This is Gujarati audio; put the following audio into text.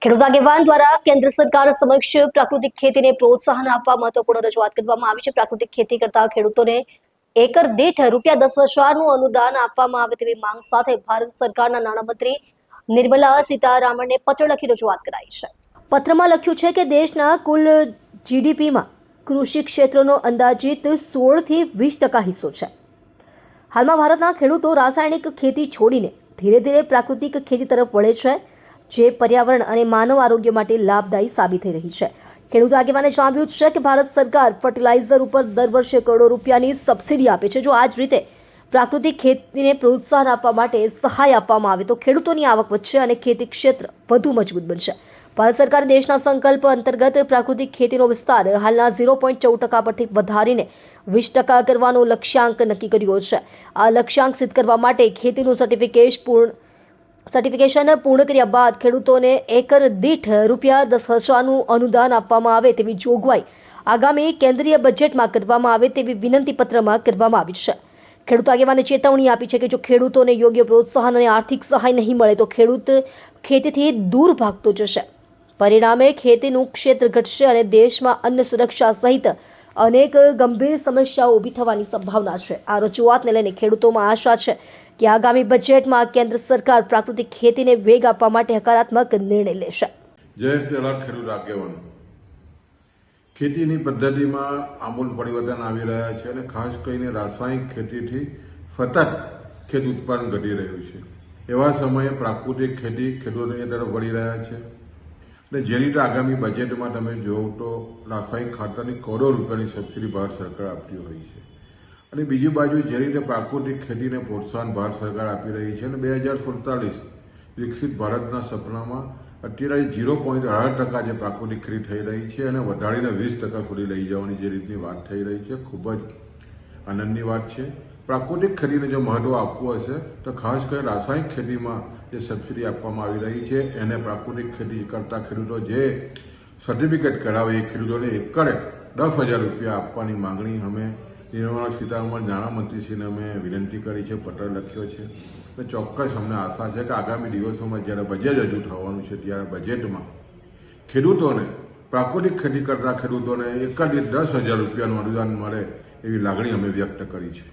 ખેડૂત આગેવાન દ્વારા કેન્દ્ર સરકાર સમક્ષ પ્રાકૃતિક ખેતીને પ્રોત્સાહન આપવા મહત્વપૂર્ણ રજૂઆત કરવામાં આવી છે। પ્રાકૃતિક ખેતી કરતા ખેડૂતોને એકર દીઠ ₹10,000નું અનુદાન આપવામાં આવે તેવી માંગ સાથે ભારત સરકારના નાણામંત્રી નિર્મલા સીતારામનને પત્ર લખી રજૂઆત કરાઈ છે। પત્રમાં લખ્યું છે કે દેશના કુલ જીડીપીમાં કૃષિ ક્ષેત્રનો અંદાજિત 16 થી 20% હિસ્સો છે। હાલમાં ભારતના ખેડૂતો રાસાયણિક ખેતી છોડીને ધીરે ધીરે પ્રાકૃતિક ખેતી તરફ વળે છે, જે પર્યાવરણ અને માનવ આરોગ્ય માટે લાભદાયી સાબિત થઈ રહી છે। ખેડૂત આગેવાને જણાવ્યું છે કે ભારત સરકાર ફર્ટિલાઇઝર ઉપર દર વર્ષે કરોડો રૂપિયાની સબસિડી આપે છે। જો આ જ રીતે પ્રાકૃતિક ખેતીને પ્રોત્સાહન આપવા માટે સહાય આપવામાં આવે તો ખેડૂતોની આવક વધશે અને ખેતી ક્ષેત્ર વધુ મજબૂત બનશે। ભારત સરકારે દેશના સંકલ્પ અંતર્ગત પ્રાકૃતિક ખેતીનો વિસ્તાર હાલના 0.14% પરથી વધારીને 20% કરવાનો લક્ષ્યાંક નક્કી કર્યો છે। આ લક્ષ્યાંક સિદ્ધ કરવા માટે ખેતીનું સર્ટિફિકેશન પૂર્ણ કર્યા બાદ ખેડૂતોને એકર દીઠ ₹10,000નું અનુદાન આપવામાં આવે તેવી જોગવાઈ આગામી કેન્દ્રીય બજેટમાં કરવામાં આવે તેવી વિનંતી પત્રમાં કરવામાં આવી છે। ખેડૂત આગેવાને ચેતવણી આપી છે કે જો ખેડૂતોને યોગ્ય પ્રોત્સાહન અને આર્થિક સહાય નહીં મળે તો ખેડૂત ખેતીથી દૂર ભાગતો જશે। પરિણામે ખેતીનું ક્ષેત્ર ઘટશે અને દેશમાં અન્ન સુરક્ષા સહિત અનેક ગંભીર સમસ્યાઓ ઊભી થવાની સંભાવના છે। આ રજૂઆતને લઈને ખેડૂતોમાં આશા છે કે આગામી બજેટમાં કેન્દ્ર સરકાર પ્રાકૃતિક ખેતીને વેગ આપવા માટે હકારાત્મક નિર્ણય લેશે। જયેશ દલાલ ખેડૂત આગેવાન ખેતીની પદ્ધતિમાં આમૂલ પરિવર્તન આવી રહ્યા છે અને ખાસ કરીને રાસાયણિક ખેતીથી સતત ખેત ઉત્પાદન ઘટી રહ્યું છે। એવા સમયે પ્રાકૃતિક ખેતી ખેડૂતોની તરફ વળી રહ્યા છે અને જે રીતે આગામી બજેટમાં તમે જોવો તો રાસાયણિક ખાતરની કરોડો રૂપિયાની સબસિડી ભારત સરકાર આપતી હોય છે અને બીજી બાજુ જે રીતે પ્રાકૃતિક ખેતીને પ્રોત્સાહન ભારત સરકાર આપી રહી છે અને 2047 વિકસિત ભારતના સપનામાં અત્યારે 0.8% જે પ્રાકૃતિક ખેતી થઈ રહી છે અને વધારીને 20% સુધી લઈ જવાની જે રીતની વાત થઈ રહી છે, ખૂબ જ આનંદની વાત છે। પ્રાકૃતિક ખેતીને જો મહત્વ આપવું હશે તો ખાસ કરીને રાસાયણિક ખેતીમાં જે સબસિડી આપવામાં આવી રહી છે એને પ્રાકૃતિક ખેતી કરતા ખેડૂતો જે સર્ટિફિકેટ કરાવે એ ખેડૂતોને એકરે ₹10,000 આપવાની માંગણી અમે નિર્મલા સીતારામન નાણામંત્રીશ્રીને અમે વિનંતી કરી છે, પત્ર લખ્યો છે અને ચોક્કસ અમને આશા છે કે આગામી દિવસોમાં જ્યારે બજેટ રજૂ થવાનું છે ત્યારે બજેટમાં ખેડૂતોને પ્રાકૃતિક ખેતી કરતા ખેડૂતોને એકર દીઠ ₹10,000નું અનુદાન મળે એવી લાગણી અમે વ્યક્ત કરી છે।